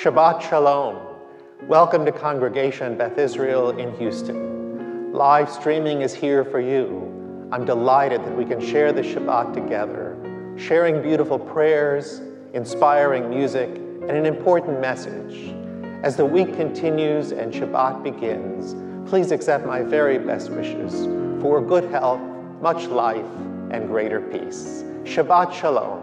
Shabbat Shalom. Welcome to Congregation Beth Israel in Houston. Live streaming is here for you. I'm delighted that we can share the Shabbat together, sharing beautiful prayers, inspiring music, and an important message. As the week continues and Shabbat begins, please accept my very best wishes for good health, much life, and greater peace. Shabbat Shalom.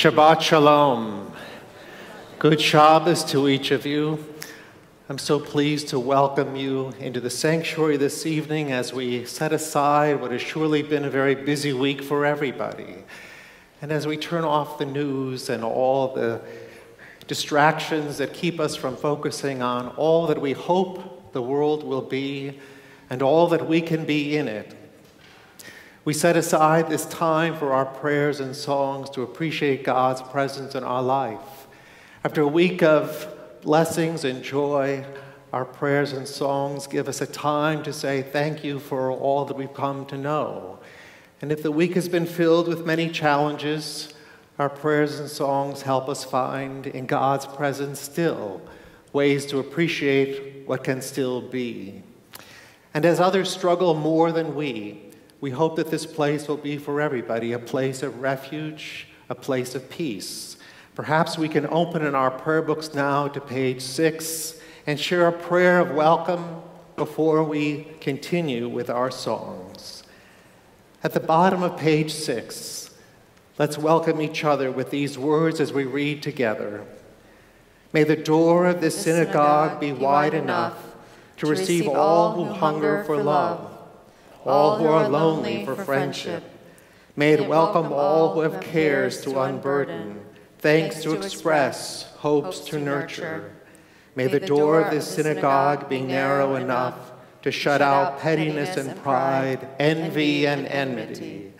Shabbat Shalom. Good Shabbos to each of you. I'm so pleased to welcome you into the sanctuary this evening as we set aside what has surely been a very busy week for everybody. And as we turn off the news and all the distractions that keep us from focusing on all that we hope the world will be and all that we can be in it, we set aside this time for our prayers and songs to appreciate God's presence in our life. After a week of blessings and joy, our prayers and songs give us a time to say thank you for all that we've come to know. And if the week has been filled with many challenges, our prayers and songs help us find in God's presence still ways to appreciate what can still be. And as others struggle more than we hope that this place will be for everybody a place of refuge, a place of peace. Perhaps we can open in our prayer books now to page 6 and share a prayer of welcome before we continue with our songs. At the bottom of page 6, let's welcome each other with these words as we read together. May the door of this synagogue be wide enough to receive all who hunger for love, all who are lonely for friendship. May it welcome all who have cares to unburden, thanks to express, hopes to nurture. May the door of this synagogue be narrow enough to shut out pettiness and pride, envy and enmity.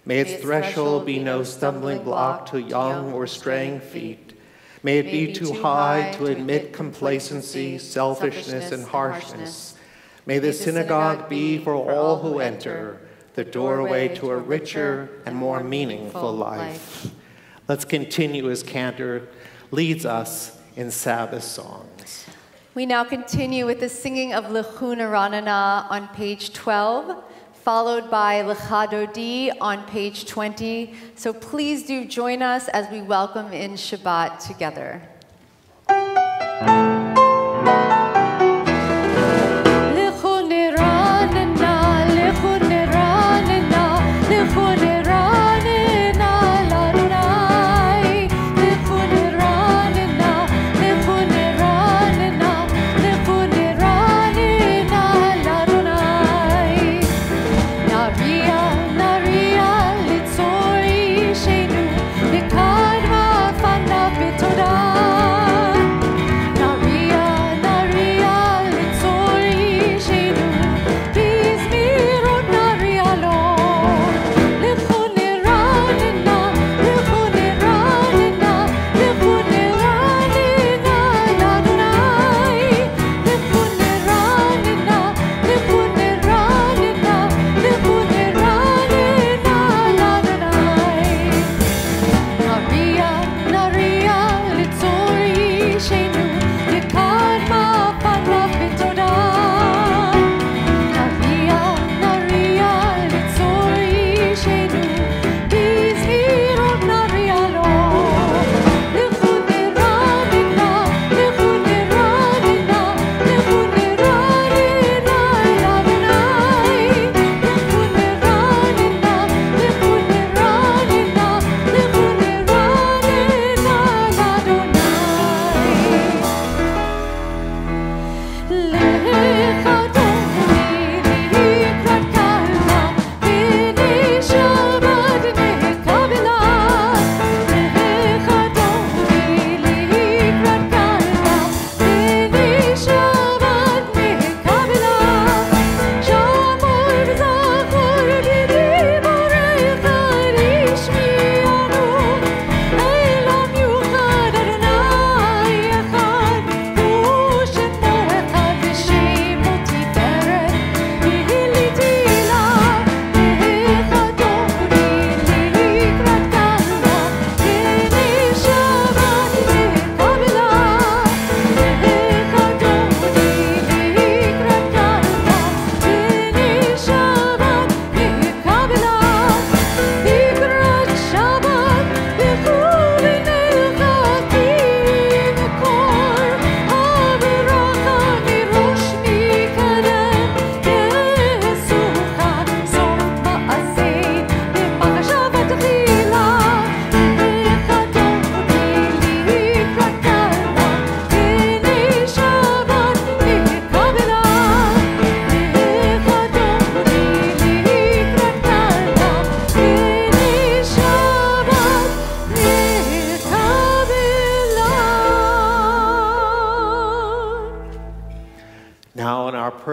May its threshold be no stumbling block to young or straying feet. May it be too high to admit complacency, selfishness, and harshness. May the synagogue be for all who enter the doorway to a richer and more meaningful life. Let's continue as Cantor leads us in Sabbath songs. We now continue with the singing of L'chun Ranana on page 12, followed by L'cha Dodi on page 20. So please do join us as we welcome in Shabbat together. Toda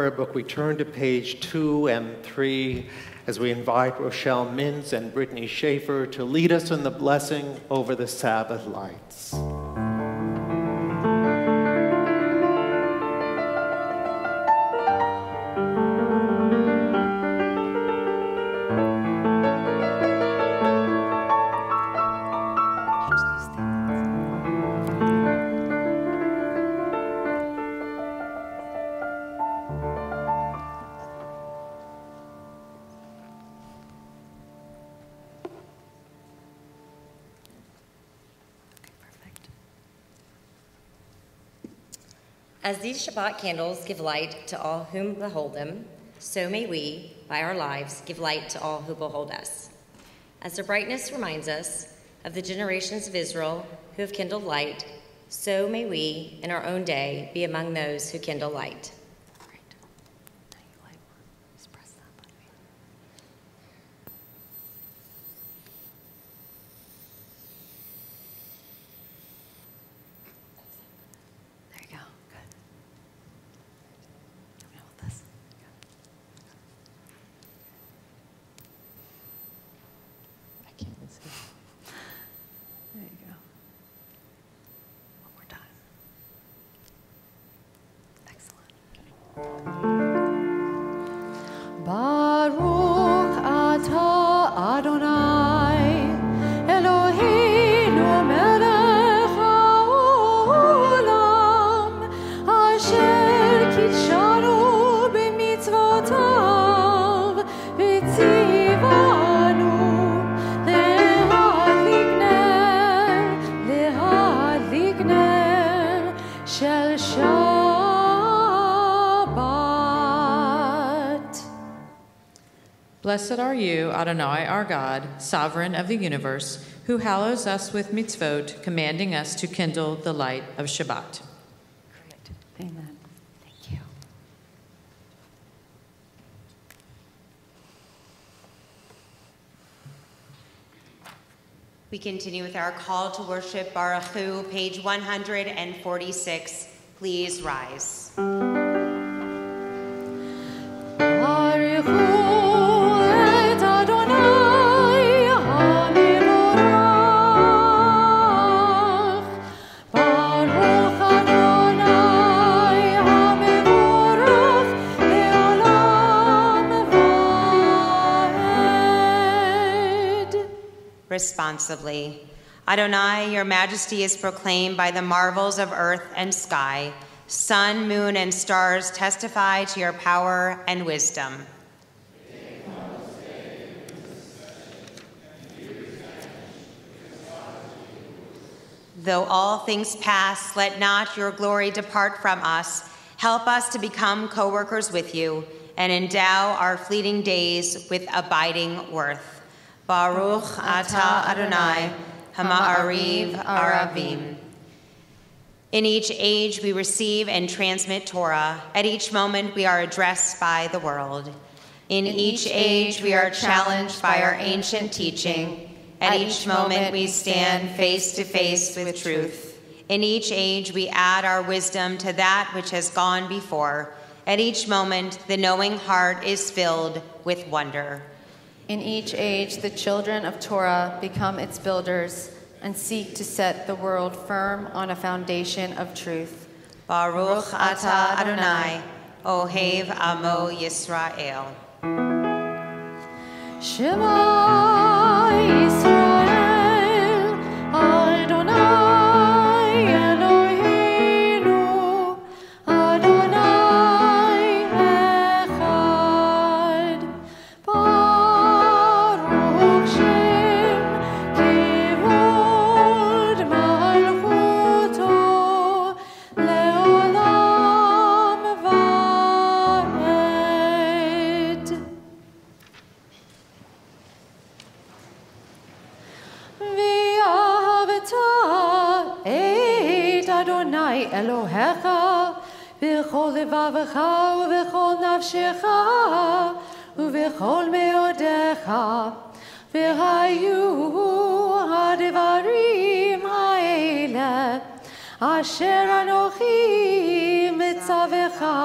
prayer book, we turn to page 2 and 3 as we invite Rochelle Mintz and Brittany Schaefer to lead us in the blessing over the Sabbath lights. As these Shabbat candles give light to all whom behold them, so may we, by our lives, give light to all who behold us. As their brightness reminds us of the generations of Israel who have kindled light, so may we, in our own day, be among those who kindle light. Baruch atah Adonai, Eloheinu melech haolam, asher kitshanu b'mitzvotav, v'tzivanu lehadlik ner shel Blessed are you, Adonai, our God, sovereign of the universe, who hallows us with mitzvot, commanding us to kindle the light of Shabbat. Great. Amen. Thank you. We continue with our call to worship, Baruch Hu, page 146. Please rise. Baruch Hu et Adonai hamevorach. Baruch Adonai hamevorach le'olam va'ed. Responsively. Adonai, your majesty is proclaimed by the marvels of earth and sky. Sun, moon, and stars testify to your power and wisdom. Though all things pass, let not your glory depart from us. Help us to become co-workers with you and endow our fleeting days with abiding worth. Baruch atah Adonai, Hama'ariv Aravim. In each age we receive and transmit Torah. At each moment we are addressed by the world. In each age we are challenged by our ancient teaching. At each moment we stand face to face with truth. In each age we add our wisdom to that which has gone before. At each moment the knowing heart is filled with wonder. In each age the children of Torah become its builders and seek to set the world firm on a foundation of truth. Baruch atah Adonai, Ohev Amo Yisrael. Shema Yisrael, Adonai Eloheinu, Adonai Echad. Baruch Shem Kivod Malchuto Leolam Va'ed. V'ahavta et Adonai Elohecha v'chol levavecha u'v'chol nafshecha u'v'chol meodecha v'hayu ha'devarim ha'ele asher anochi mitzavecha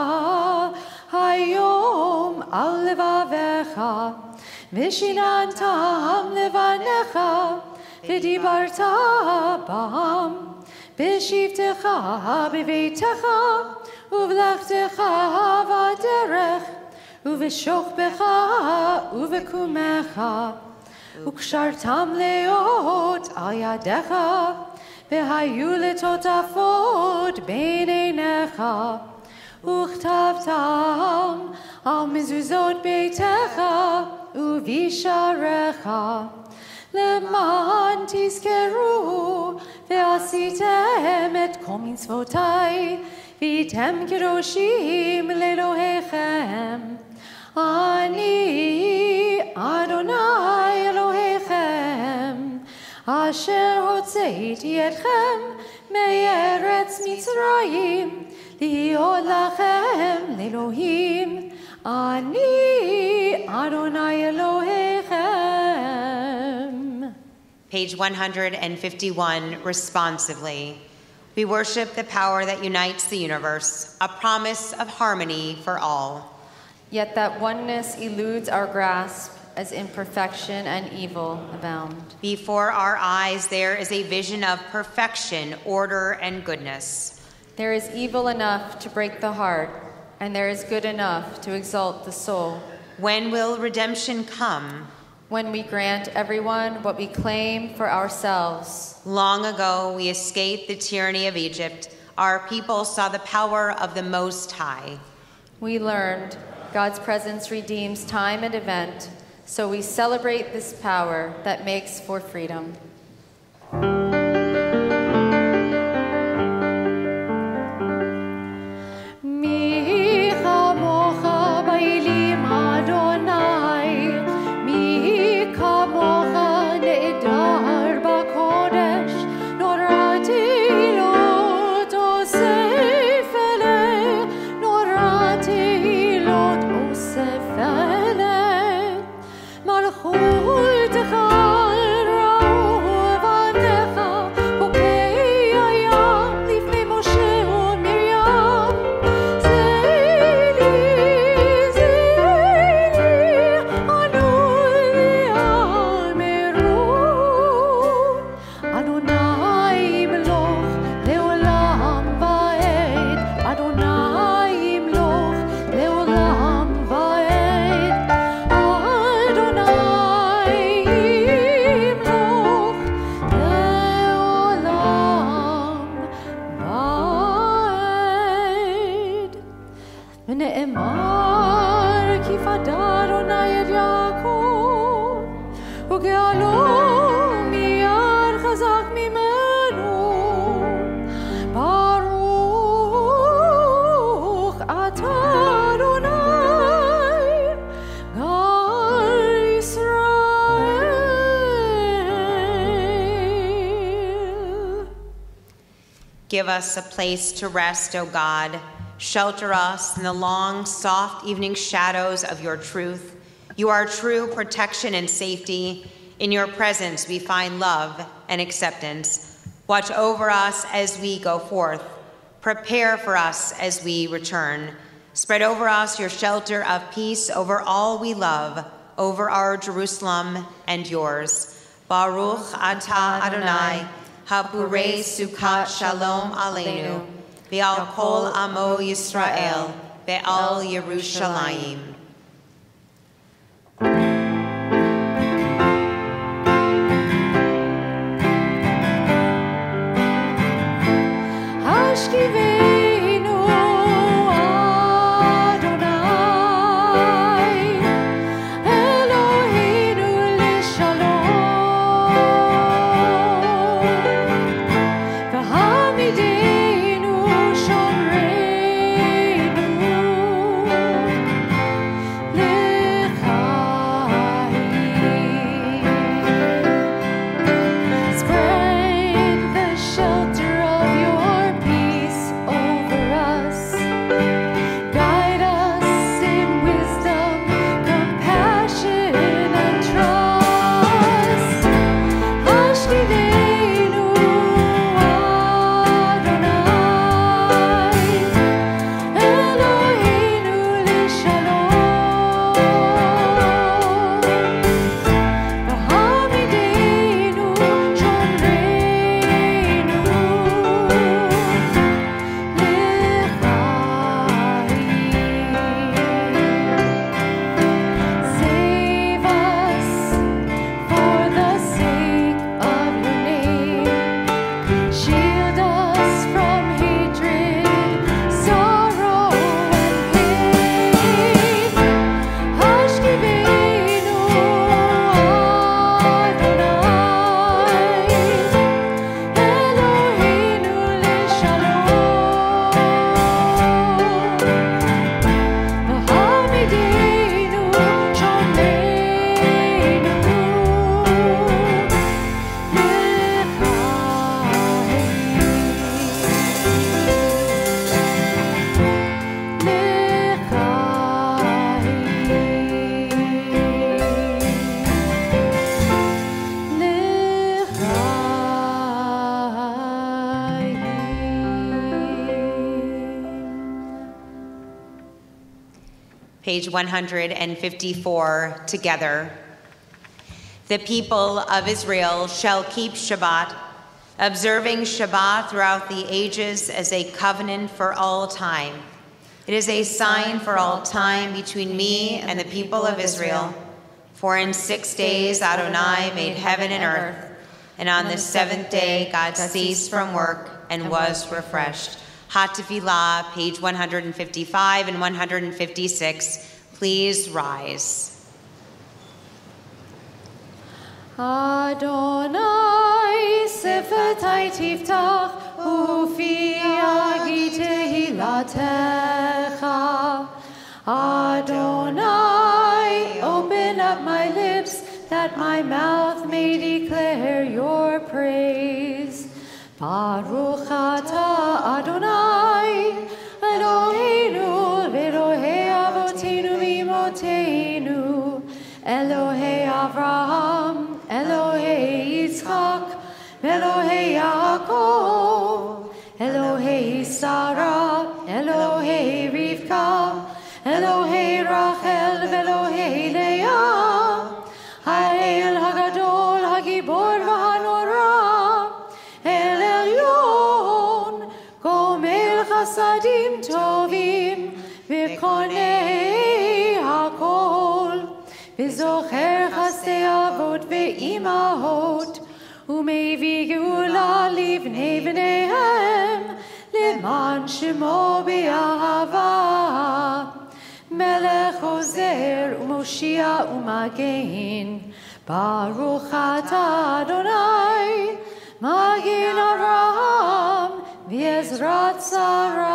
ושיננתם לבניך, ודיברת בם, בשבתך בביתך, ובלכתך בדרך, ובשוכבך ובקומך, וקשרתם להיות על ידיך, והיו לטוטפות בין עיניך, וכתבתם על מזוזות ביתך ובשעריך, למען תזכרו ועשיתם את כל מצוותי, והייתם קדושים לאלוהיכם. אני אדוני אלוהיכם, אשר הוצאתי אתכם מארץ מצרים, להיות לכם לאלוהים. אני אדוני אלוהיכם. Page 151, responsively. We worship the power that unites the universe, a promise of harmony for all. Yet that oneness eludes our grasp, as imperfection and evil abound. Before our eyes there is a vision of perfection, order, and goodness. There is evil enough to break the heart, and there is good enough to exalt the soul. When will redemption come? When we grant everyone what we claim for ourselves. Long ago we escaped the tyranny of Egypt. Our people saw the power of the Most High. We learned God's presence redeems time and event, so we celebrate this power that makes for freedom. Give us a place to rest, O God. Shelter us in the long, soft evening shadows of your truth. You are true protection and safety. In your presence we find love and acceptance. Watch over us as we go forth. Prepare for us as we return. Spread over us your shelter of peace over all we love, over our Jerusalem and yours. Baruch atah Adonai, Haburei Sukkot Shalom Aleinu, Ve'al Kol Amo Yisrael, Ve'al Yerushalayim. Hashkivenu Adonai, Eloheinu l'shalom, v'hamidenu shomreinu, Page 154, together. The people of Israel shall keep Shabbat, observing Shabbat throughout the ages as a covenant for all time. It is a sign for all time between me and the people of Israel. For in 6 days Adonai made heaven and earth, and on the 7th day God ceased from work and was refreshed. Hatfilah, page 155 and 156. Please rise. Adonai sefatai tiftach ufi agi tehilatecha. Adonai, open up my lips that my mouth may declare your praise. Baruch atah Adonai, Eloheinu v'Elohei avoteinu v'imoteinu, Elohei Avraham, Elohei Yitzchak, Elohei Yaakov, Elohei Sarah, Elohei Rivka, Elohei Rachel v'Elohei Leah, Ha'el Hagadol Hagibor v'Hanora, El Elyon, Gomel Chasadim Tovim, v'Konei Hakol, v'Zocher Chasdei Avot v'Imahot, U'Mevi Geula Livnei Bneihem, Leman Shemo B'Ahava, Melech Ozer U'Moshia U'Magen, Baruch atah Adonai, Magin Avraham v'Ezrat Sarah.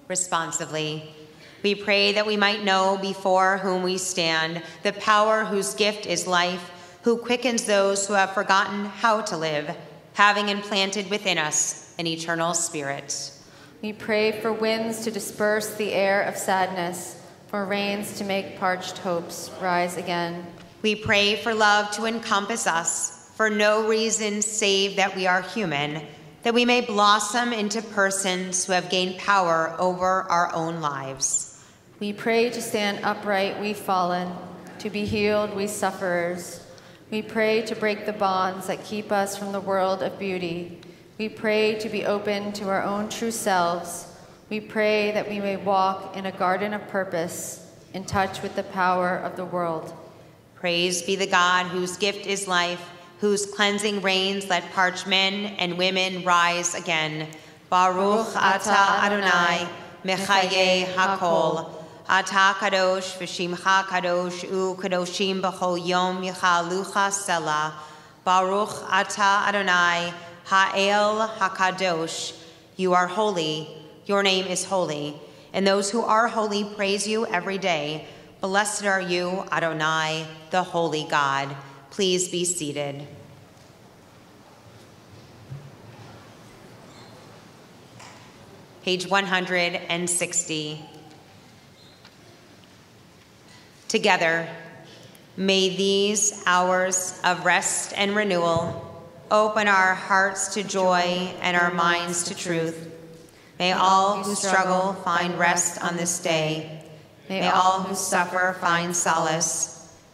Responsively, we pray that we might know before whom we stand the power whose gift is life, who quickens those who have forgotten how to live, having implanted within us an eternal spirit. We pray for winds to disperse the air of sadness, for rains to make parched hopes rise again. We pray for love to encompass us, for no reason save that we are human, that we may blossom into persons who have gained power over our own lives. We pray to stand upright, we fallen, to be healed, we sufferers. We pray to break the bonds that keep us from the world of beauty. We pray to be open to our own true selves. We pray that we may walk in a garden of purpose, in touch with the power of the world. Praise be the God whose gift is life, whose cleansing rains let parched men and women rise again. Baruch atah Adonai, mechaye hakol. Atah kadosh v'shimcha kadosh u'kadoshim b'chol yom yichalucha selah. Baruch atah Adonai, ha'el hakadosh. You are holy, your name is holy, and those who are holy praise you every day. Blessed are you, Adonai, the holy God. Please be seated. Page 160. Together, may these hours of rest and renewal open our hearts to joy and our minds to truth. May all who struggle find rest on this day. May all who suffer find solace.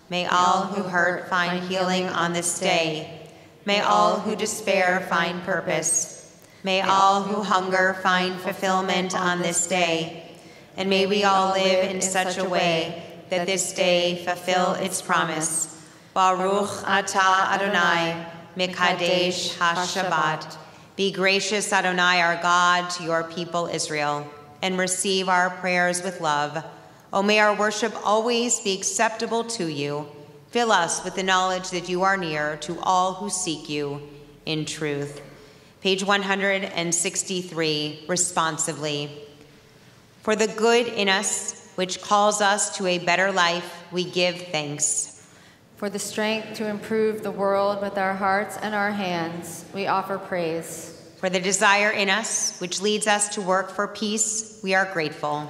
May all who hurt find healing on this day. May all who despair find purpose. May all who hunger find fulfillment on this day. And may we all live in such a way that this day fulfill its promise. Baruch atah Adonai, Mekadesh HaShabbat. Be gracious, Adonai, our God, to your people Israel, and receive our prayers with love. O may our worship always be acceptable to you. Fill us with the knowledge that you are near to all who seek you in truth. Page 163, responsively. For the good in us, which calls us to a better life, we give thanks. For the strength to improve the world with our hearts and our hands, we offer praise. For the desire in us, which leads us to work for peace, we are grateful.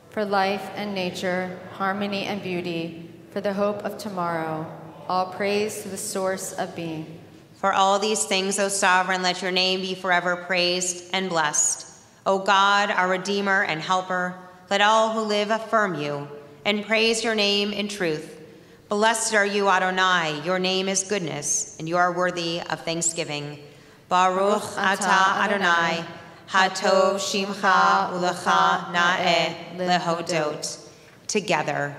For life and nature, harmony and beauty, for the hope of tomorrow, all praise to the source of being. For all these things, O Sovereign, let your name be forever praised and blessed. O God, our Redeemer and Helper, Let all who live affirm you and praise your name in truth. Blessed are you, Adonai. Your name is goodness, and you are worthy of thanksgiving. Baruch atah Adonai, hatov shimcha ulecha na'eh lehodot. Together,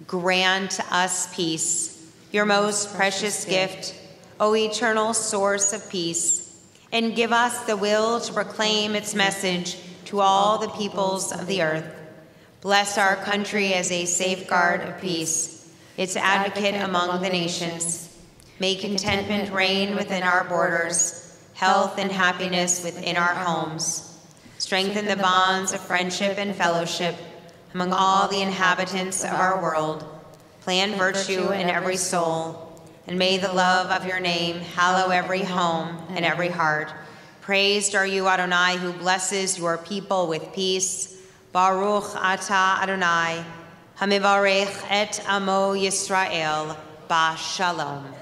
grant us peace, your most precious gift, O eternal source of peace, and give us the will to proclaim its message to all the peoples of the earth. Bless our country as a safeguard of peace, its advocate among the nations. May contentment reign within our borders, health and happiness within our homes. Strengthen the bonds of friendship and fellowship among all the inhabitants of our world. Plant virtue in every soul, and may the love of your name hallow every home and every heart. Praised are you, Adonai, who blesses your people with peace. Baruch atah Adonai, hamivarech et amo Yisrael, ba shalom.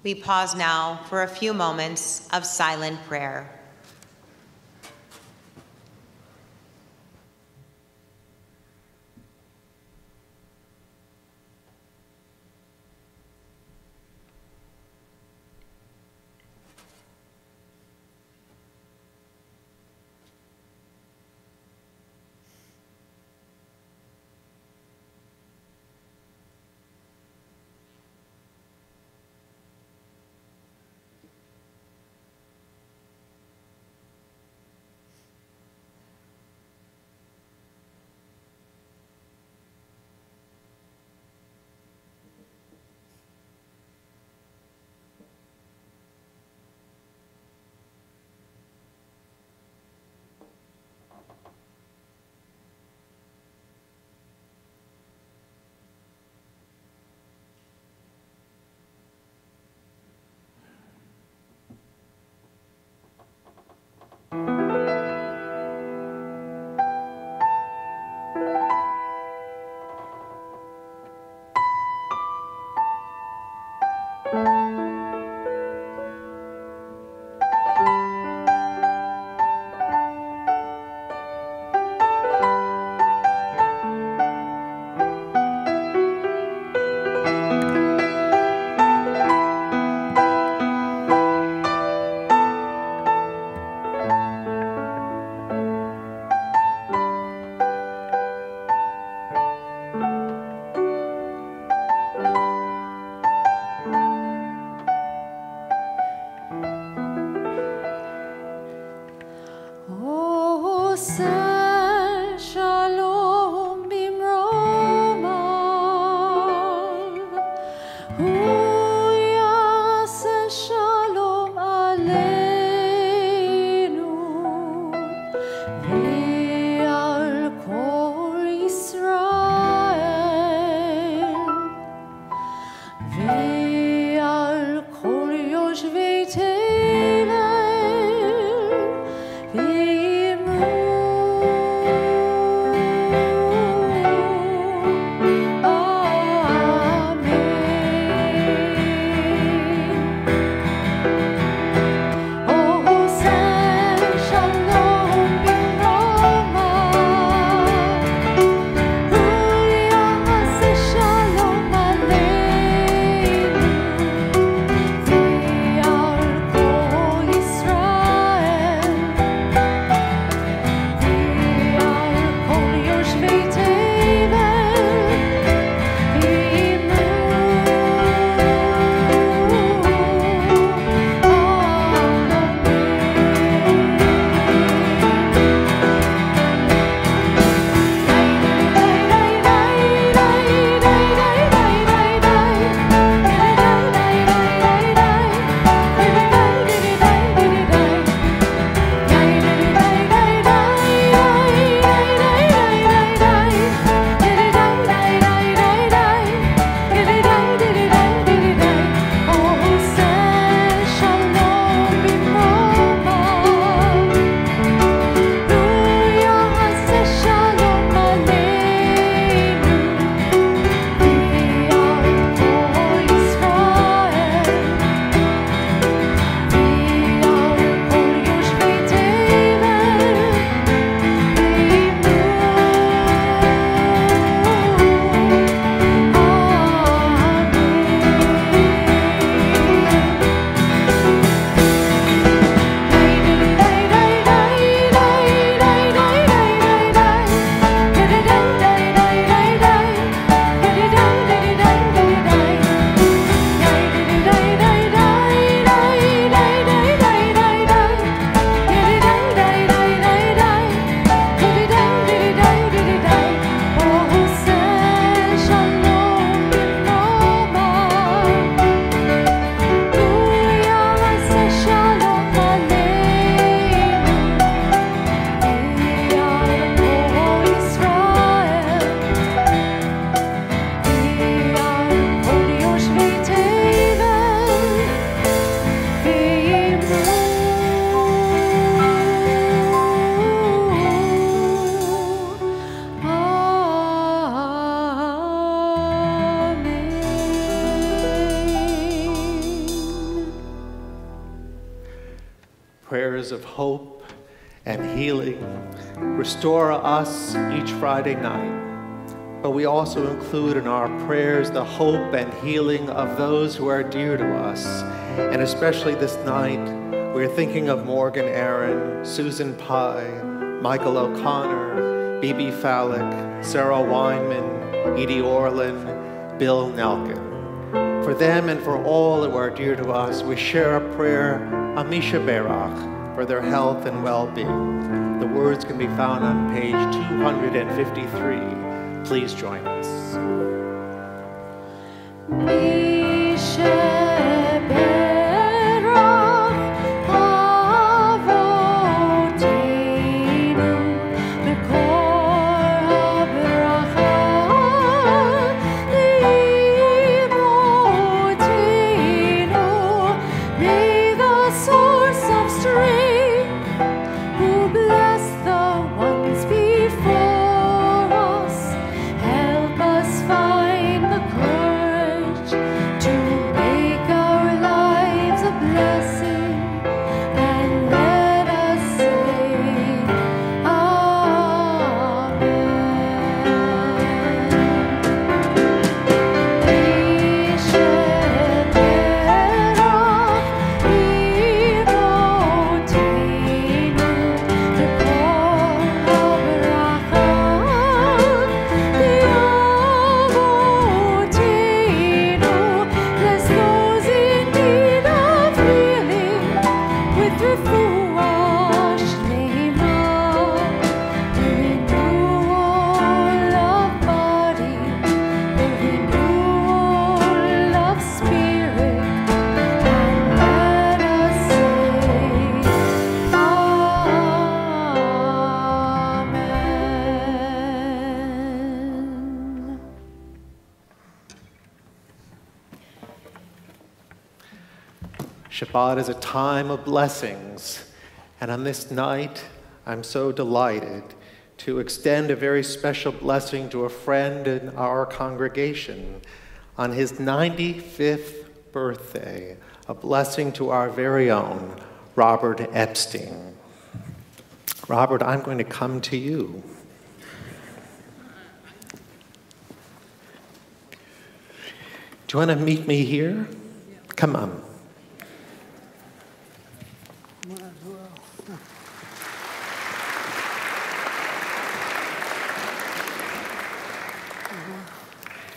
We pause now for a few moments of silent prayer. prayers of hope and healing restore us each Friday night. But we also include in our prayers the hope and healing of those who are dear to us. And especially this night, we're thinking of Morgan Aaron, Susan Pye, Michael O'Connor, B.B. Fallick, Sarah Weinman, Edie Orlin, Bill Nelkin. For them and for all who are dear to us, we share a prayer, Amisha Berach, for their health and well-being. The words can be found on page 253. Please join us. Find the courage Shabbat is a time of blessings, and on this night, I'm so delighted to extend a very special blessing to a friend in our congregation on his 95th birthday, a blessing to our very own Robert Epstein. Robert, I'm going to come to you. Do you want to meet me here? Come on.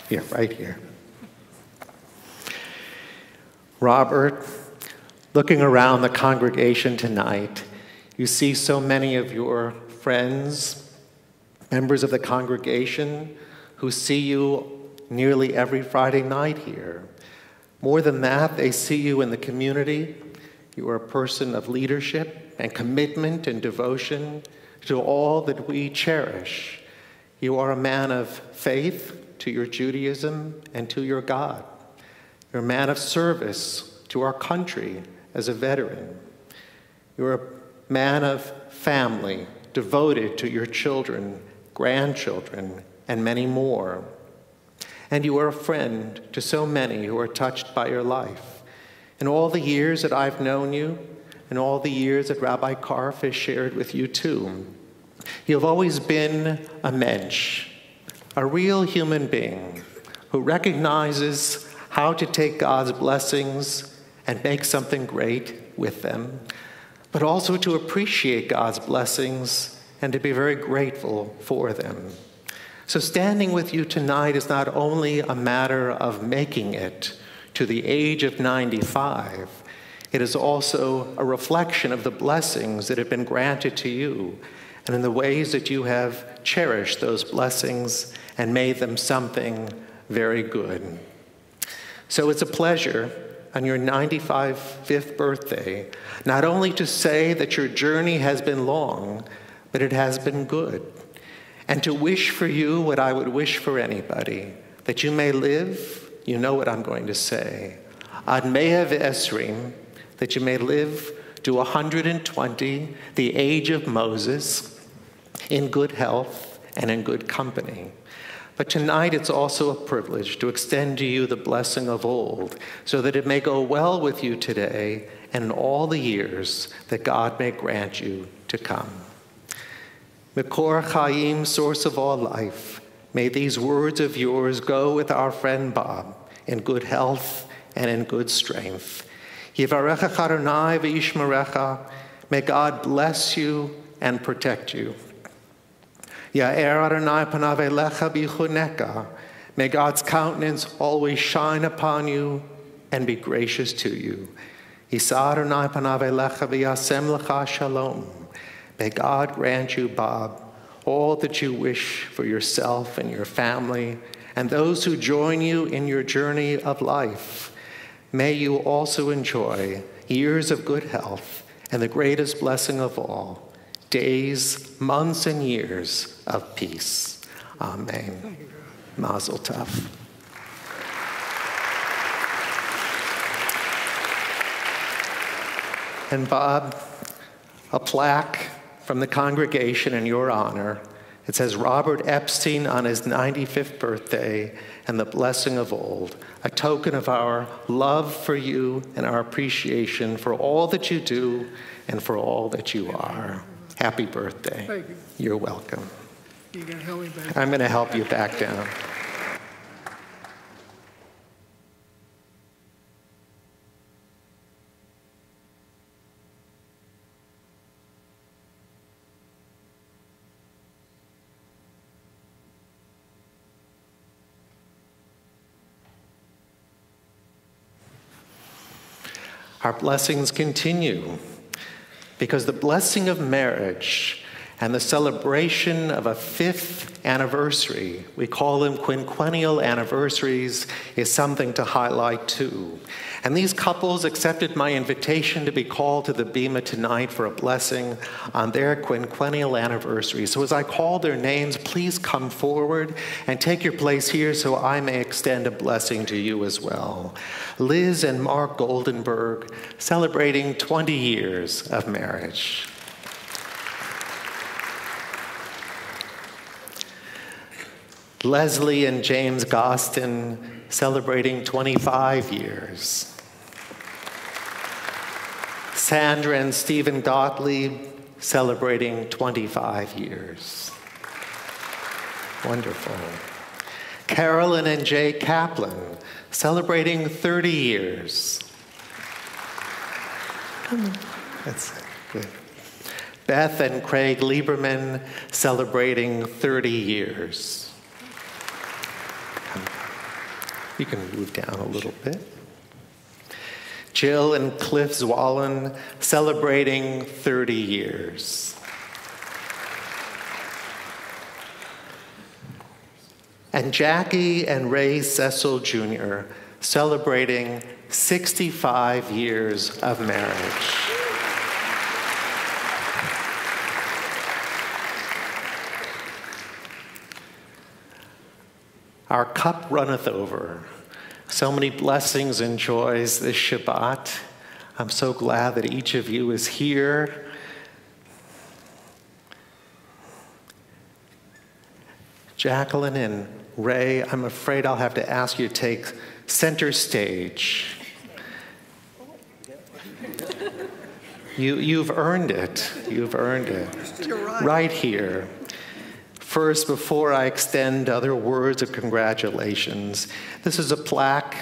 Here, right here. Robert, looking around the congregation tonight, you see so many of your friends, members of the congregation, who see you nearly every Friday night here. More than that, they see you in the community. You are a person of leadership and commitment and devotion to all that we cherish. You are a man of faith to your Judaism and to your God. You're a man of service to our country as a veteran. You're a man of family, devoted to your children, grandchildren, and many more. And you are a friend to so many who are touched by your life. In all the years that I've known you, and all the years that Rabbi Karf has shared with you too, you've always been a mensch, a real human being who recognizes how to take God's blessings and make something great with them, but also to appreciate God's blessings and to be very grateful for them. So standing with you tonight is not only a matter of making it to the age of 95, it is also a reflection of the blessings that have been granted to you and in the ways that you have cherished those blessings and made them something very good. So it's a pleasure on your 95th birthday, not only to say that your journey has been long, but it has been good, and to wish for you what I would wish for anybody, that you may live, you know what I'm going to say, ad mea ve'esrim, that you may live to 120, the age of Moses, in good health and in good company. But tonight it's also a privilege to extend to you the blessing of old, so that it may go well with you today and in all the years that God may grant you to come. Mikor Chaim, source of all life, may these words of yours go with our friend Bob in good health and in good strength. Yivarecha Adonai v'yishmerecha, may God bless you and protect you. Ya'er Adonai panav elecha b'chuneka, may God's countenance always shine upon you and be gracious to you. Yisa Adonai panav elecha v'yasem lecha shalom, may God grant you, Bob, all that you wish for yourself and your family and those who join you in your journey of life. May you also enjoy years of good health and the greatest blessing of all, days, months, and years of peace. Amen. Mazel tov. And Bob, a plaque from the congregation in your honor. It says, Robert Epstein on his 95th birthday and the blessing of old, a token of our love for you and our appreciation for all that you do and for all that you are. Happy birthday. Thank you. You're welcome. You can help me back. I'm going to help you back down. Our blessings continue because the blessing of marriage and the celebration of a 5th anniversary, we call them quinquennial anniversaries, is something to highlight too. And these couples accepted my invitation to be called to the bima tonight for a blessing on their quinquennial anniversary. So as I call their names, please come forward and take your place here so I may extend a blessing to you as well. Liz and Mark Goldenberg, celebrating 20 years of marriage. Leslie and James Gostin, celebrating 25 years. Sandra and Stephen Gottlieb, celebrating 25 years. Wonderful. Carolyn and Jay Kaplan, celebrating 30 years. That's good. Beth and Craig Lieberman, celebrating 30 years. You can move down a little bit. Jill and Cliff Zwallen, celebrating 30 years. And Jackie and Ray Cecil Jr., celebrating 65 years of marriage. Our cup runneth over. So many blessings and joys this Shabbat. I'm so glad that each of you is here. Jacqueline and Ray, I'm afraid I'll have to ask you to take center stage. You've earned it. You've earned it. Right here. First, before I extend other words of congratulations, this is a plaque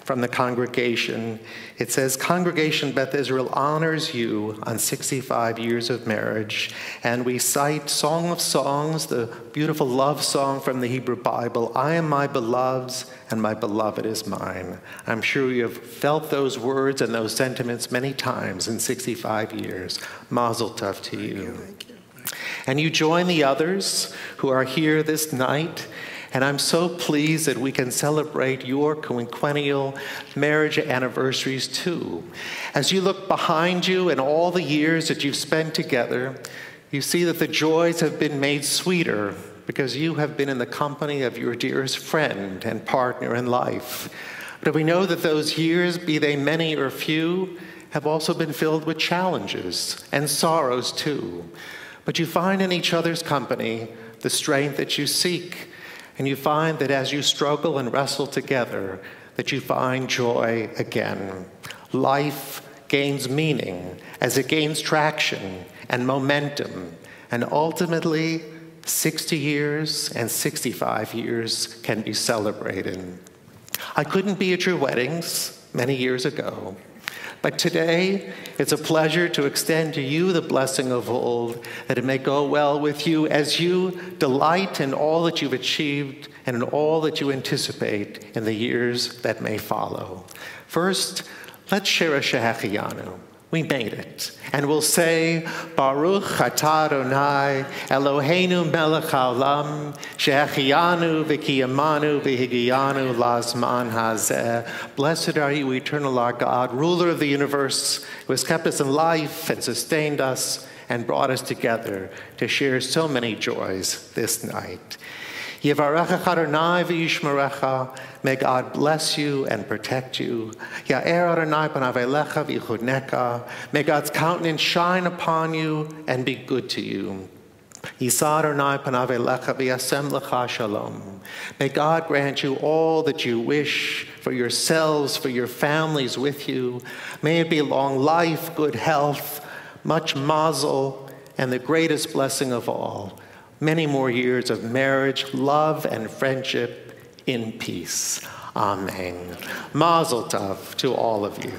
from the congregation. It says, Congregation Beth Israel honors you on 65 years of marriage. And we cite Song of Songs, the beautiful love song from the Hebrew Bible, I am my beloved's and my beloved is mine. I'm sure you have felt those words and those sentiments many times in 65 years. Mazel tov to you. Thank you. And you join the others who are here this night, and I'm so pleased that we can celebrate your quinquennial marriage anniversaries too. As you look behind you and all the years that you've spent together, you see that the joys have been made sweeter because you have been in the company of your dearest friend and partner in life. But we know that those years, be they many or few, have also been filled with challenges and sorrows too. But you find in each other's company the strength that you seek. And you find that as you struggle and wrestle together, that you find joy again. Life gains meaning as it gains traction and momentum. And ultimately, 60 years and 65 years can be celebrated. I couldn't be at your weddings many years ago. But today, it's a pleasure to extend to you the blessing of old, that it may go well with you as you delight in all that you've achieved and in all that you anticipate in the years that may follow. First, let's share a Shehecheyanu. We made it. And we'll say, Baruch atah Adonai, Eloheinu melech haolam, Shehecheyanu v'kiyamanu v'higiyanu lazman hazeh. Blessed are you, eternal our God, ruler of the universe, who has kept us in life and sustained us and brought us together to share so many joys this night. Yevarechecha Adonai v'yishmerecha. May God bless you and protect you. Ya'er Adonai panav elecha v'yichudnecha. May God's countenance shine upon you and be good to you. Yisa Adonai panav elecha v'yasem lecha shalom. May God grant you all that you wish for yourselves, for your families with you. May it be long life, good health, much mazel, and the greatest blessing of all, many more years of marriage, love, and friendship in peace. Amen. Mazel tov to all of you.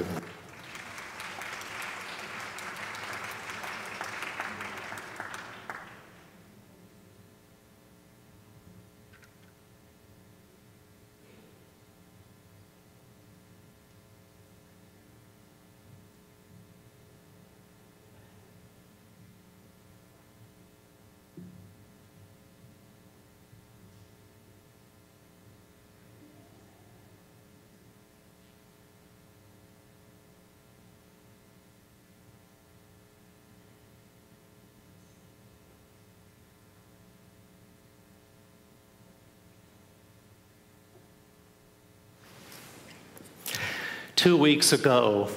2 weeks ago,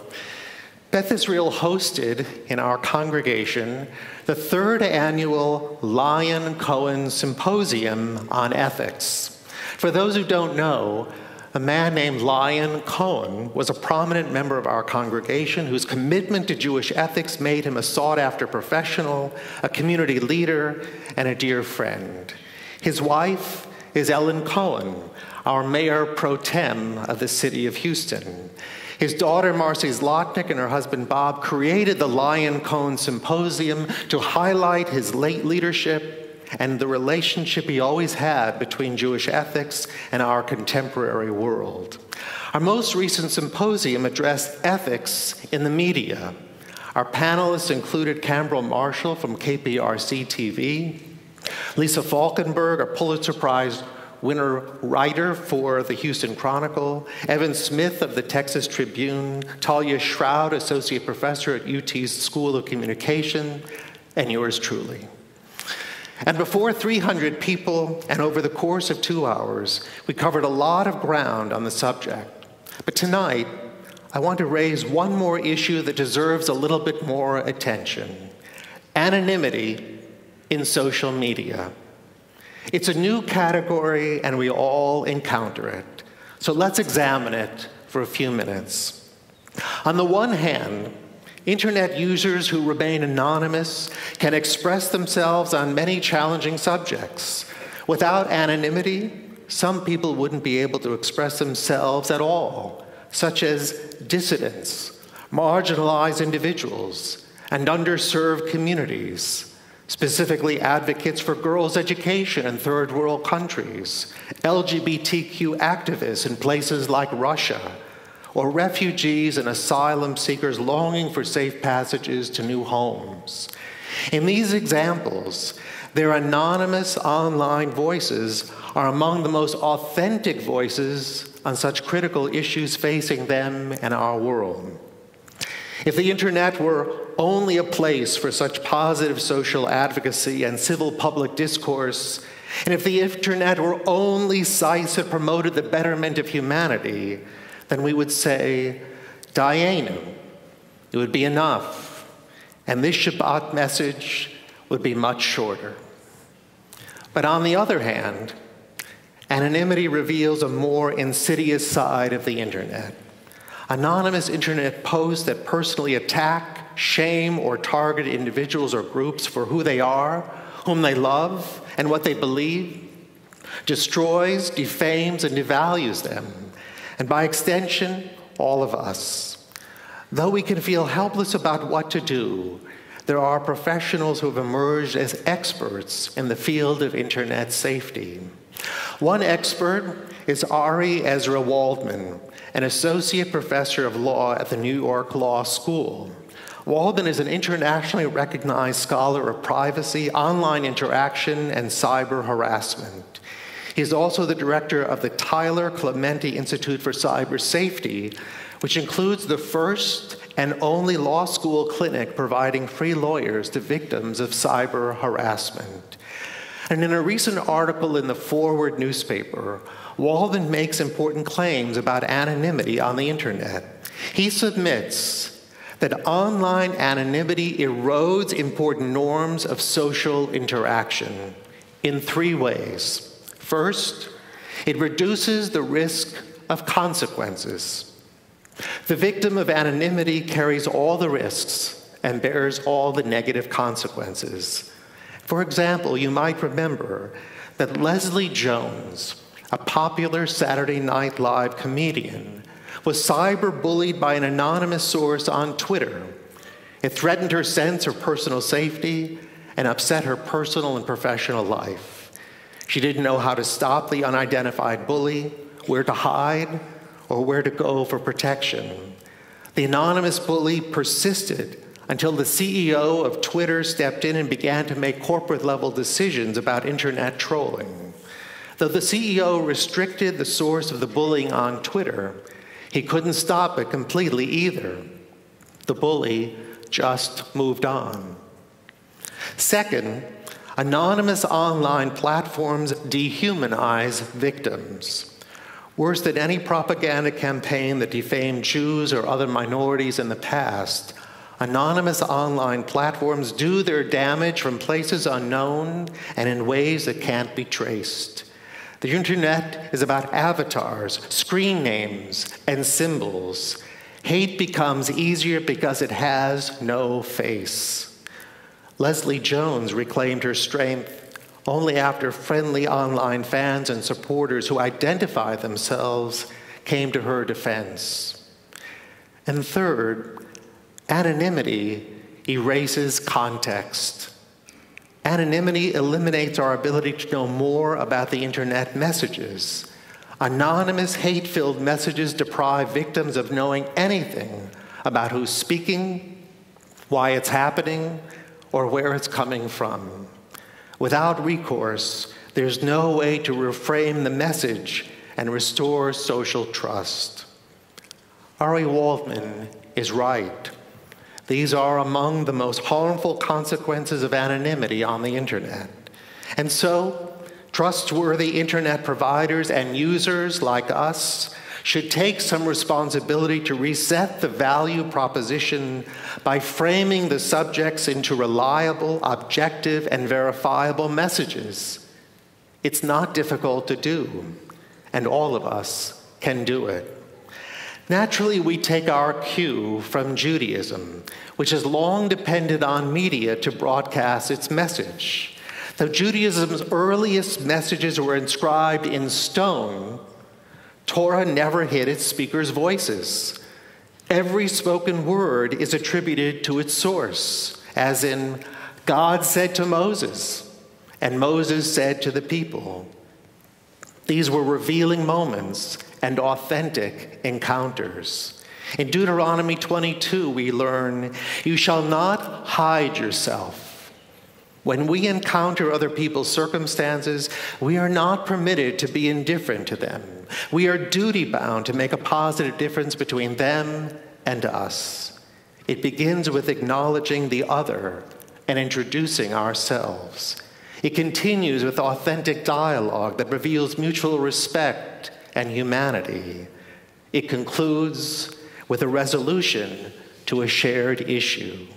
Beth Israel hosted in our congregation the 3rd annual Lion Cohen Symposium on Ethics. For those who don't know, a man named Lion Cohen was a prominent member of our congregation whose commitment to Jewish ethics made him a sought-after professional, a community leader, and a dear friend. His wife is Ellen Cohen, our mayor pro tem of the city of Houston. His daughter, Marcy Zlotnick, and her husband, Bob, created the Lion Cohen Symposium to highlight his late leadership and the relationship he always had between Jewish ethics and our contemporary world. Our most recent symposium addressed ethics in the media. Our panelists included Cambrel Marshall from KPRC TV, Lisa Falkenberg, a Pulitzer Prize winner writer for the Houston Chronicle, Evan Smith of the Texas Tribune, Talia Shroud, associate professor at UT's School of Communication, and yours truly. And before 300 people, and over the course of 2 hours, we covered a lot of ground on the subject. But tonight, I want to raise one more issue that deserves a little bit more attention: anonymity in social media. It's a new category, and we all encounter it. So let's examine it for a few minutes. On the one hand, internet users who remain anonymous can express themselves on many challenging subjects. Without anonymity, some people wouldn't be able to express themselves at all, such as dissidents, marginalized individuals, and underserved communities. Specifically advocates for girls' education in third world countries, LGBTQ activists in places like Russia, or refugees and asylum seekers longing for safe passages to new homes. In these examples, their anonymous online voices are among the most authentic voices on such critical issues facing them and our world. If the internet were only a place for such positive social advocacy and civil public discourse, and if the internet were only sites that promoted the betterment of humanity, then we would say, Dayenu, it would be enough, and this Shabbat message would be much shorter. But on the other hand, anonymity reveals a more insidious side of the internet. Anonymous internet posts that personally attack, shame, or target individuals or groups for who they are, whom they love, and what they believe, destroys, defames, and devalues them, and by extension, all of us. Though we can feel helpless about what to do, there are professionals who have emerged as experts in the field of internet safety. One expert is Ari Ezra Waldman, an associate professor of law at the New York Law School. Waldman is an internationally recognized scholar of privacy, online interaction, and cyber harassment. He is also the director of the Tyler Clementi Institute for Cyber Safety, which includes the first and only law school clinic providing free lawyers to victims of cyber harassment. And in a recent article in the Forward newspaper, Waldman makes important claims about anonymity on the internet. He submits that online anonymity erodes important norms of social interaction in 3 ways. First, it reduces the risk of consequences. The victim of anonymity carries all the risks and bears all the negative consequences. For example, you might remember that Leslie Jones, a popular Saturday Night Live comedian, was cyber-bullied by an anonymous source on Twitter. It threatened her sense of personal safety and upset her personal and professional life. She didn't know how to stop the unidentified bully, where to hide, or where to go for protection. The anonymous bully persisted until the CEO of Twitter stepped in and began to make corporate-level decisions about internet trolling. Though the CEO restricted the source of the bullying on Twitter, he couldn't stop it completely either. The bully just moved on. Second, anonymous online platforms dehumanize victims. Worse than any propaganda campaign that defamed Jews or other minorities in the past, anonymous online platforms do their damage from places unknown and in ways that can't be traced. The internet is about avatars, screen names, and symbols. Hate becomes easier because it has no face. Leslie Jones reclaimed her strength only after friendly online fans and supporters who identify themselves came to her defense. And third, anonymity erases context. Anonymity eliminates our ability to know more about the internet messages. Anonymous, hate-filled messages deprive victims of knowing anything about who's speaking, why it's happening, or where it's coming from. Without recourse, there's no way to reframe the message and restore social trust. Ari Waldman is right. These are among the most harmful consequences of anonymity on the internet. And so, trustworthy internet providers and users like us should take some responsibility to reset the value proposition by framing the subjects into reliable, objective, and verifiable messages. It's not difficult to do, and all of us can do it. Naturally, we take our cue from Judaism, which has long depended on media to broadcast its message. Though Judaism's earliest messages were inscribed in stone, Torah never hid its speakers' voices. Every spoken word is attributed to its source, as in, God said to Moses, and Moses said to the people. These were revealing moments and authentic encounters. In Deuteronomy 22, we learn, "You shall not hide yourself." When we encounter other people's circumstances, we are not permitted to be indifferent to them. We are duty-bound to make a positive difference between them and us. It begins with acknowledging the other and introducing ourselves. It continues with authentic dialogue that reveals mutual respect and humanity. It concludes with a resolution to a shared issue.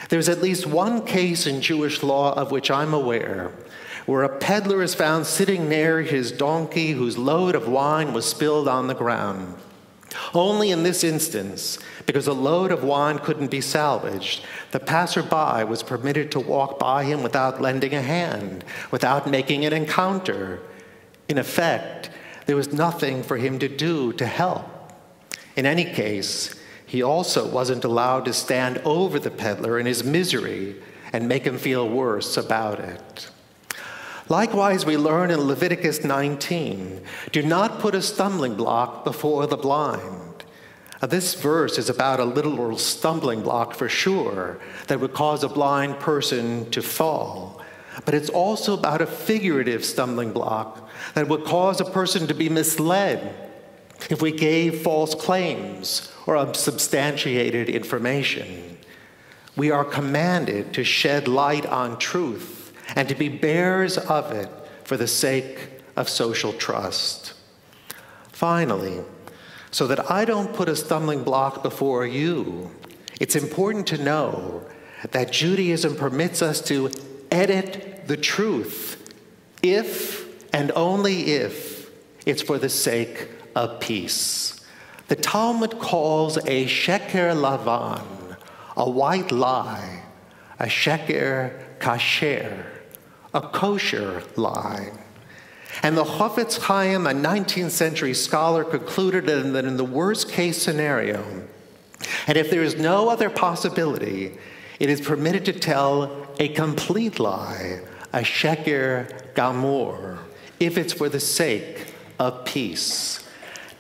There's at least one case in Jewish law of which I'm aware where a peddler is found sitting near his donkey whose load of wine was spilled on the ground. Only in this instance, because a load of wine couldn't be salvaged, the passerby was permitted to walk by him without lending a hand, without making an encounter. In effect, there was nothing for him to do to help. In any case, he also wasn't allowed to stand over the peddler in his misery and make him feel worse about it. Likewise, we learn in Leviticus 19, do not put a stumbling block before the blind. This verse is about a literal stumbling block for sure that would cause a blind person to fall. But it's also about a figurative stumbling block that would cause a person to be misled if we gave false claims or unsubstantiated information. We are commanded to shed light on truth and to be bearers of it for the sake of social trust. Finally, so that I don't put a stumbling block before you, it's important to know that Judaism permits us to edit the truth if and only if it's for the sake of peace. The Talmud calls a sheker lavan, a white lie, a sheker kasher, a kosher lie. And the Chofetz Chaim, a 19th century scholar, concluded that in the worst case scenario, and if there is no other possibility, it is permitted to tell a complete lie, a sheker gamur, if it's for the sake of peace.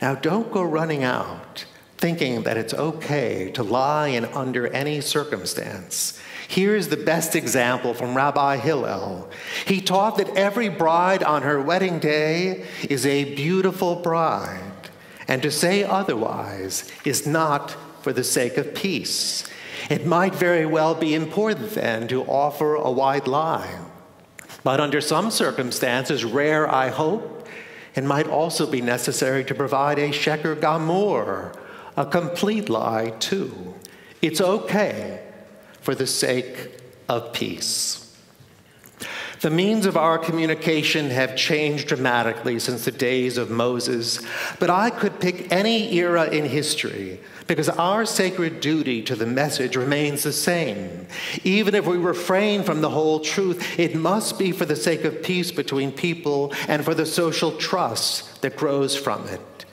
Now, don't go running out thinking that it's okay to lie in under any circumstance. Here's the best example from Rabbi Hillel. He taught that every bride on her wedding day is a beautiful bride, and to say otherwise is not for the sake of peace. It might very well be important then to offer a white lie. But under some circumstances, rare I hope, It might also be necessary to provide a sheker gamur, a complete lie too. It's okay for the sake of peace. The means of our communication have changed dramatically since the days of Moses, but I could pick any era in history because our sacred duty to the message remains the same. Even if we refrain from the whole truth, it must be for the sake of peace between people and for the social trust that grows from it.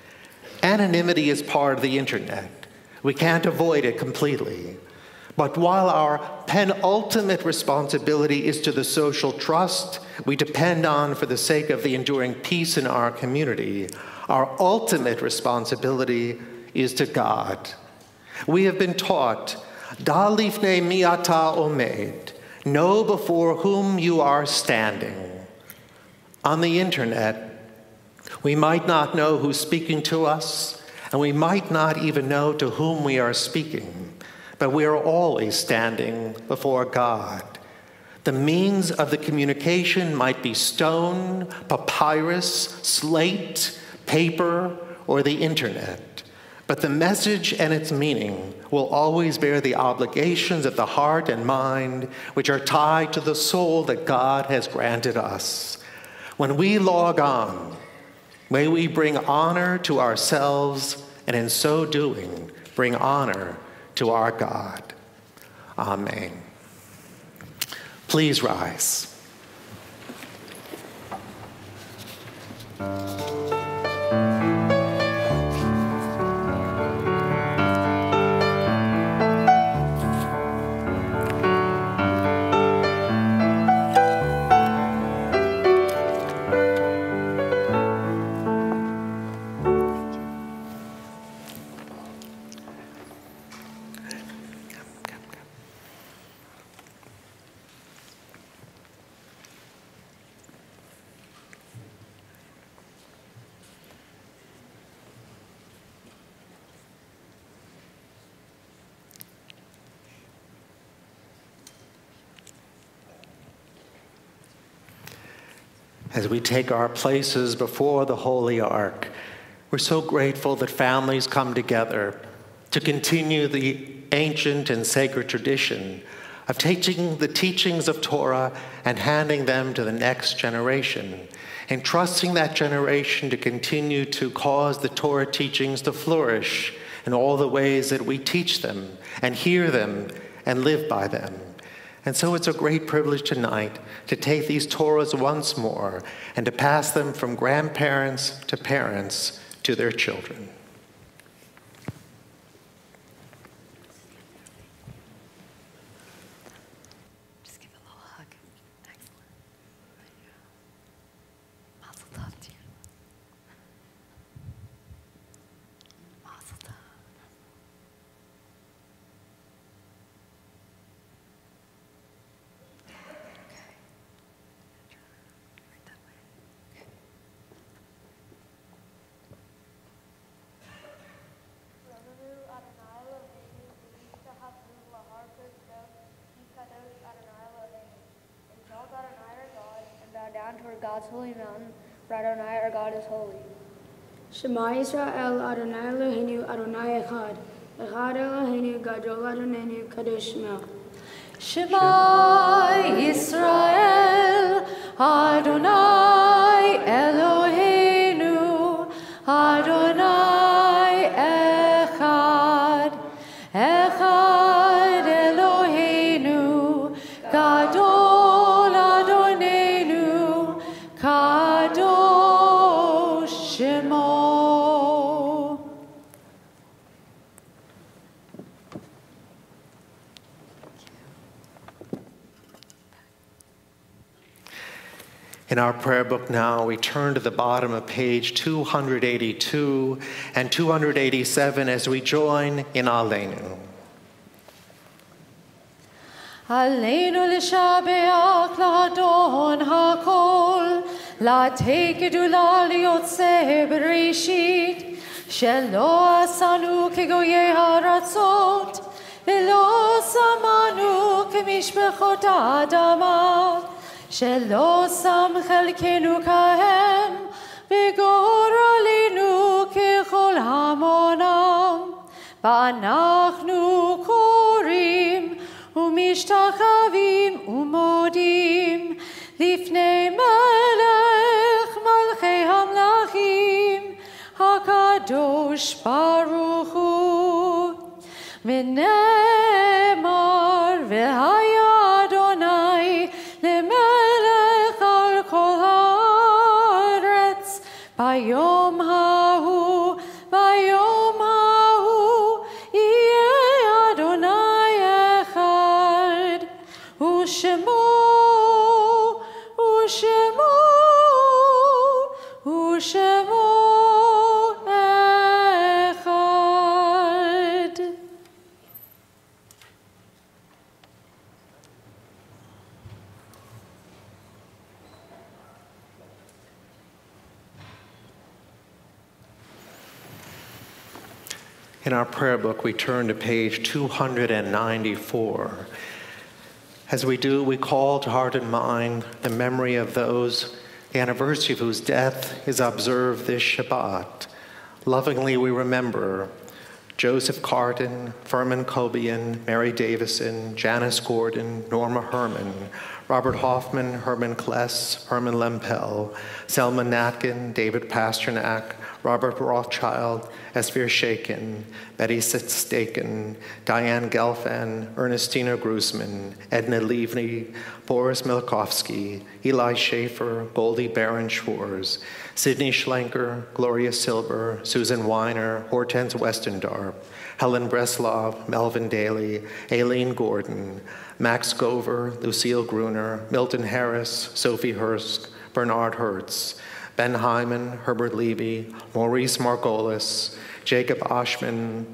Anonymity is part of the internet. We can't avoid it completely. But while our penultimate responsibility is to the social trust we depend on for the sake of the enduring peace in our community, our ultimate responsibility is to God. We have been taught, Da lifnei mi ata omed, know before whom you are standing. On the internet, we might not know who's speaking to us, and we might not even know to whom we are speaking. But we are always standing before God. The means of the communication might be stone, papyrus, slate, paper, or the internet. But the message and its meaning will always bear the obligations of the heart and mind, which are tied to the soul that God has granted us. When we log on, may we bring honor to ourselves, and in so doing, bring honor to our God. Amen. Please rise. As we take our places before the Holy Ark, we're so grateful that families come together to continue the ancient and sacred tradition of teaching the teachings of Torah and handing them to the next generation, and trusting that generation to continue to cause the Torah teachings to flourish in all the ways that we teach them and hear them and live by them. And so it's a great privilege tonight to take these Torahs once more and to pass them from grandparents to parents to their children. Just give a little hug. Excellent. Mazel tov to you. Mazel tov. Down toward God's holy mountain, for Adonai our God is holy. Shema Yisrael Adonai Eloheinu Adonai Echad. Echad Eloheinu Gadol Adonai Kadosh Shema. Shema Yisrael Adonai Eloheinu Adonai Echad. Echad Eloheinu Gadol Adonai Kadosh Shemo. In our prayer book now, we turn to the bottom of page 282 and 287 as we join in Aleinu. Aleinu l'shabeach l'adon hakol, l'atei kedula liyotzeh bereshit, shelo asanu kegoyei haratzot, v'lo samanu kemishpechot ha'adamah, שלא שם חלקנו כהם בגוי הקודש ברוך הוא, ונאמר והיה אדוני למלך על כל הארץ ביום ההוא, ביום ההוא יהיה אדוני אחד, ושמו אחד. In our prayer book, we turn to page 294. As we do, we call to heart and mind the memory of those, the anniversary of whose death is observed this Shabbat. Lovingly we remember Joseph Carton, Furman Cobian, Mary Davison, Janice Gordon, Norma Herman, Robert Hoffman, Herman Kless, Herman Lempel, Selma Natkin, David Pasternak, Robert Rothschild, Esphir Shakin, Betty Staken, Diane Gelfand, Ernestina Grusman, Edna Levny, Boris Milkovsky, Eli Schaefer, Goldie Barron Schwarz, Sidney Schlenker, Gloria Silber, Susan Weiner, Hortense Westendarp, Helen Breslov, Melvin Daly, Aileen Gordon, Max Gover, Lucille Gruner, Milton Harris, Sophie Hurst, Bernard Hertz, Ben Hyman, Herbert Levy, Maurice Margolis, Jacob Oshman,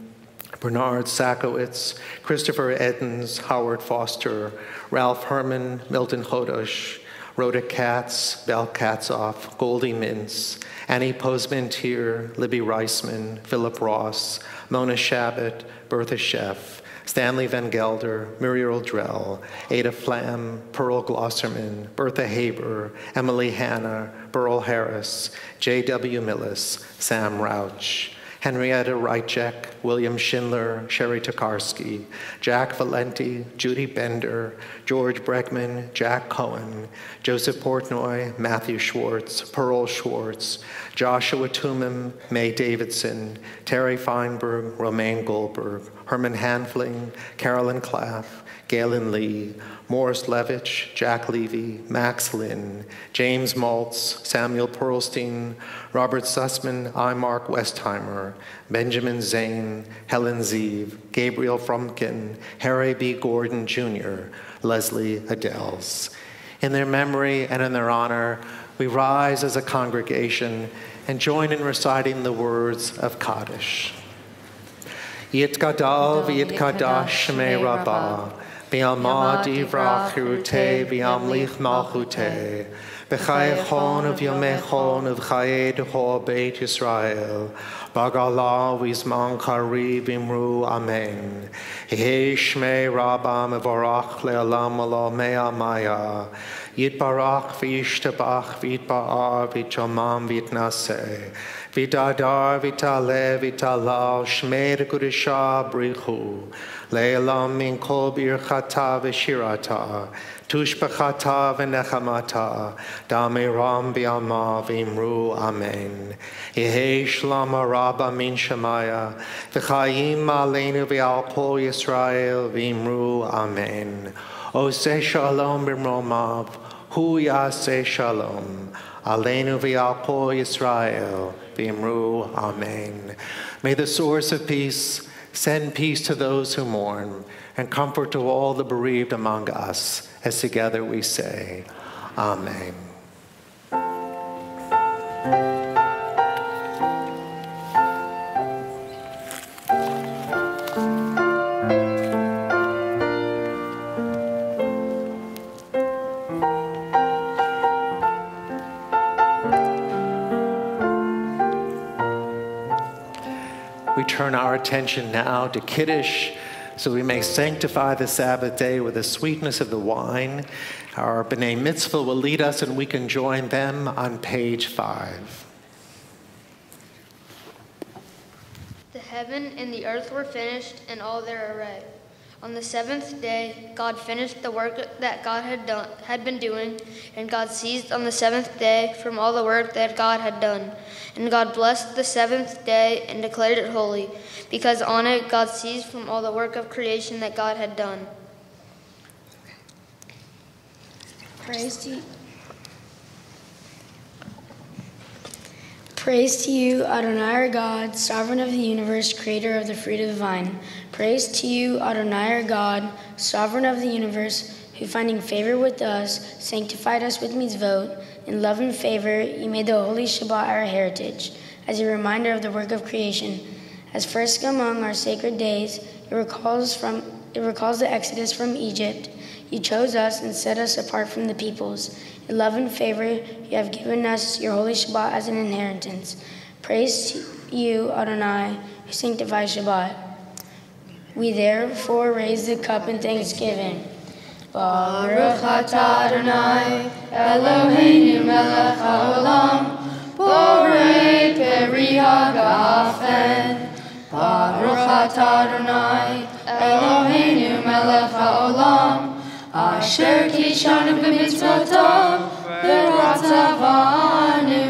Bernard Sakowitz, Christopher Edens, Howard Foster, Ralph Herman, Milton Chodosh, Rhoda Katz, Belle Katzoff, Goldie Mintz, Annie Posmentier, Libby Reisman, Philip Ross, Mona Shabbat, Bertha Sheff, Stanley Van Gelder, Muriel Drell, Ada Flam, Pearl Glosserman, Bertha Haber, Emily Hanna, Burl Harris, J.W. Millis, Sam Rauch, Henrietta Reitchek, William Schindler, Sherry Tokarski, Jack Valenti, Judy Bender, George Bregman, Jack Cohen, Joseph Portnoy, Matthew Schwartz, Pearl Schwartz, Joshua Tumim, May Davidson, Terry Feinberg, Romaine Goldberg, Herman Hanfling, Carolyn Claff, Galen Lee, Morris Levitch, Jack Levy, Max Lynn, James Maltz, Samuel Perlstein, Robert Sussman, I. Mark Westheimer, Benjamin Zane, Helen Zeev, Gabriel Frumkin, Harry B. Gordon Jr., Leslie Adels. In their memory and in their honor, we rise as a congregation and join in reciting the words of Kaddish. Yitgadal v'yitkadash shmei Rabbah, V'yamad yivrach chirutei v'yamlich malchutei, V'chayechon v'yomechon v'chayei d'ho beit Yisrael, B'gala v'yizman kari v'imru amen. Yehei shmei Rabbah mevorach le'olam olo mea maya, Yitbarach v'yishtabach v'yitba'ar v'yitchomam v'yitnaseh, V'tadar v'taleh v'talal shmei d'kudisha brichu, Le'elam min kol birchata v'shirata, Tushbachata v'nechamata, Damiram v'yama v'imru amen. Yehei shlama rabba min shemaya, V'chayim aleinu v'al kol Yisrael v'imru amen. Oseh shalom b'mromav, Hu yaseh shalom, Aleinu v'al kol Yisrael v'imru amen. May the source of peace send peace to those who mourn and comfort to all the bereaved among us, as together we say, Amen. We turn our attention now to Kiddush, so we may sanctify the Sabbath day with the sweetness of the wine. Our B'nai Mitzvah will lead us, and we can join them on page 5. The heaven and the earth were finished, and all their array. On the seventh day, God finished the work that God had been doing, and God ceased on the seventh day from all the work that God had done. And God blessed the seventh day and declared it holy, because on it God ceased from all the work of creation that God had done. Praise to you, Adonai our God, sovereign of the universe, creator of the fruit of the vine. Praise to you, Adonai our God, sovereign of the universe, who finding favor with us, sanctified us with mitzvot. In love and favor, you made the holy Shabbat our heritage, as a reminder of the work of creation. As first among our sacred days, it recalls the exodus from Egypt. You chose us and set us apart from the peoples. In love and favor, you have given us your holy Shabbat as an inheritance. Praise to you, Adonai, who sanctifies Shabbat. We therefore raise the cup in thanksgiving. Baruch atah Adonai, Eloheinu melech haolam, borei peri hagafen. Baruch atah Adonai, Eloheinu melech haolam, asher kishanu b'mitzvotav, v'ratzavanu,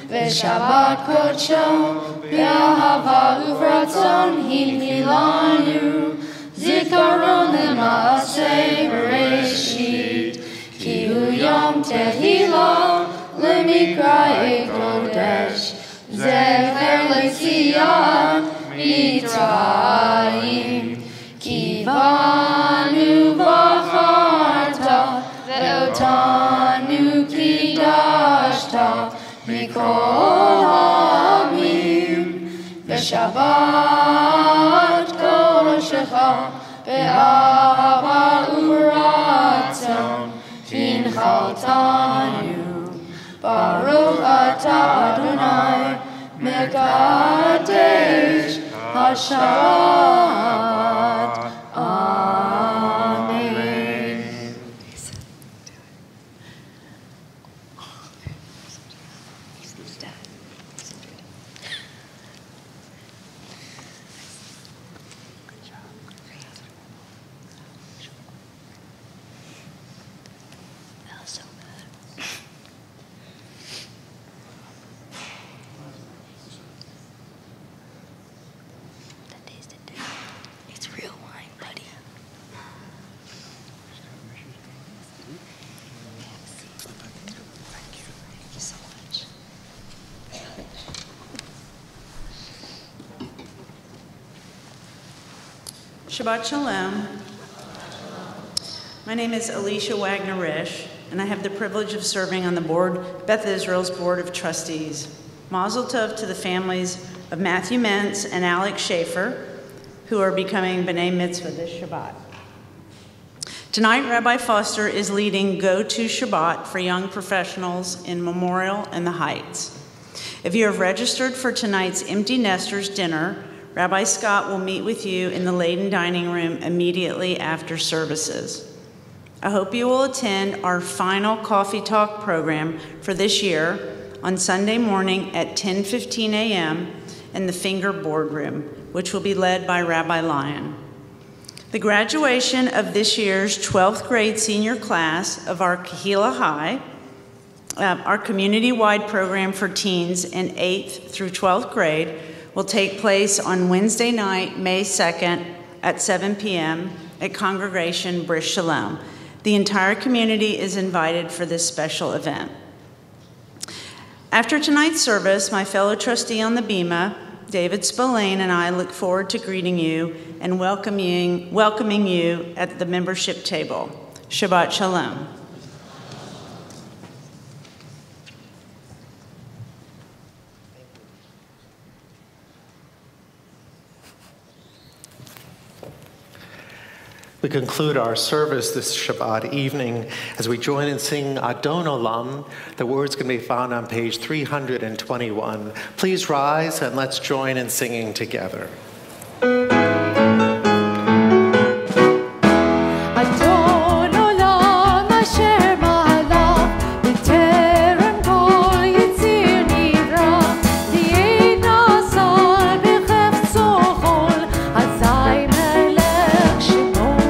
v'shabbat kodsho, v'ahava uvratzon hilanu, zikaron l'maaseh bereshit, ki hu yom tehillah l'mikra'ei kodesh, zecher l'tziyah mitzrayim, ki banu v'charta, ve'otanu kidashta, mikol ha'amim, v'shabbat kodeshecha, ve'ahava uratzon, hinchaltanu. Baruch atah Adonai, mekadesh ha'shabbat. Amen. It's real wine, buddy. Thank you so much. Shabbat Shalom. My name is Alicia Wagner-Risch, and I have the privilege of serving on the board, Beth Israel's Board of Trustees. Mazel tov to the families of Matthew Mentz and Alex Schaefer, who are becoming B'nai Mitzvah this Shabbat. Tonight, Rabbi Foster is leading Go to Shabbat for young professionals in Memorial and the Heights. If you have registered for tonight's Empty Nesters dinner, Rabbi Scott will meet with you in the Layden dining room immediately after services. I hope you will attend our final Coffee Talk program for this year on Sunday morning at 10:15 a.m. in the Finger Boardroom, which will be led by Rabbi Lyon. The graduation of this year's 12th grade senior class of our Kahila High, our community-wide program for teens in 8th through 12th grade, will take place on Wednesday night, May 2nd at 7 p.m. at Congregation Bris Shalom. The entire community is invited for this special event. After tonight's service, my fellow trustee on the Bima, David Spillane, and I look forward to greeting you and welcoming you at the membership table. Shabbat Shalom. We conclude our service this Shabbat evening as we join in singing Adon Olam. The words can be found on page 321. Please rise and let's join in singing together. Shimon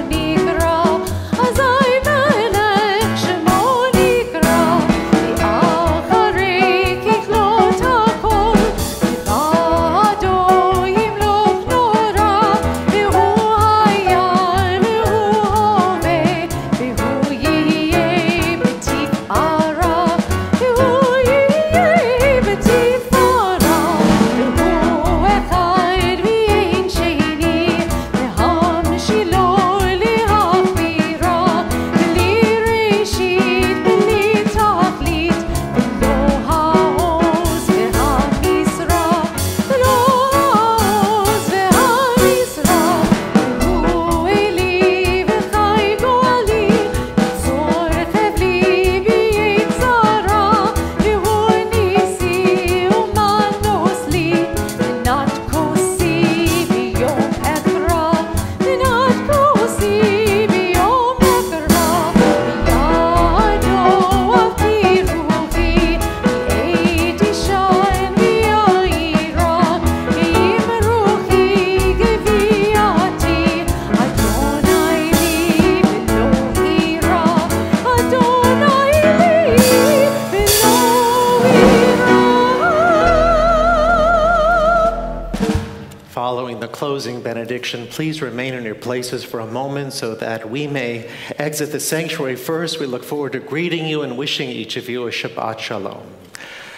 the closing benediction, please remain in your places for a moment so that we may exit the sanctuary. First, we look forward to greeting you and wishing each of you a Shabbat Shalom.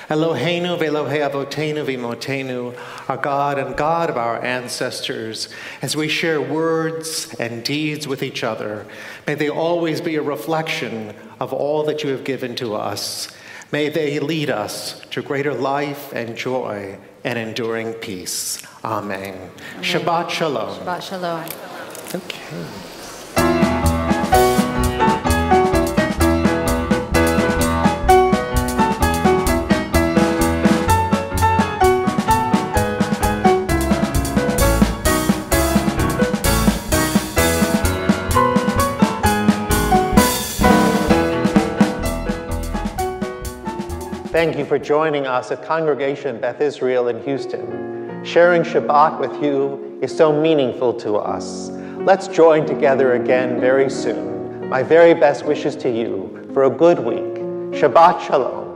Eloheinu ve'Elohei Avotenu v'Imotenu, our God and God of our ancestors, as we share words and deeds with each other, may they always be a reflection of all that you have given to us. May they lead us to greater life and joy and enduring peace. Amen. Amen. Shabbat Shalom. Shabbat Shalom. Okay. Thank you for joining us at Congregation Beth Israel in Houston. Sharing Shabbat with you is so meaningful to us. Let's join together again very soon. My very best wishes to you for a good week. Shabbat Shalom.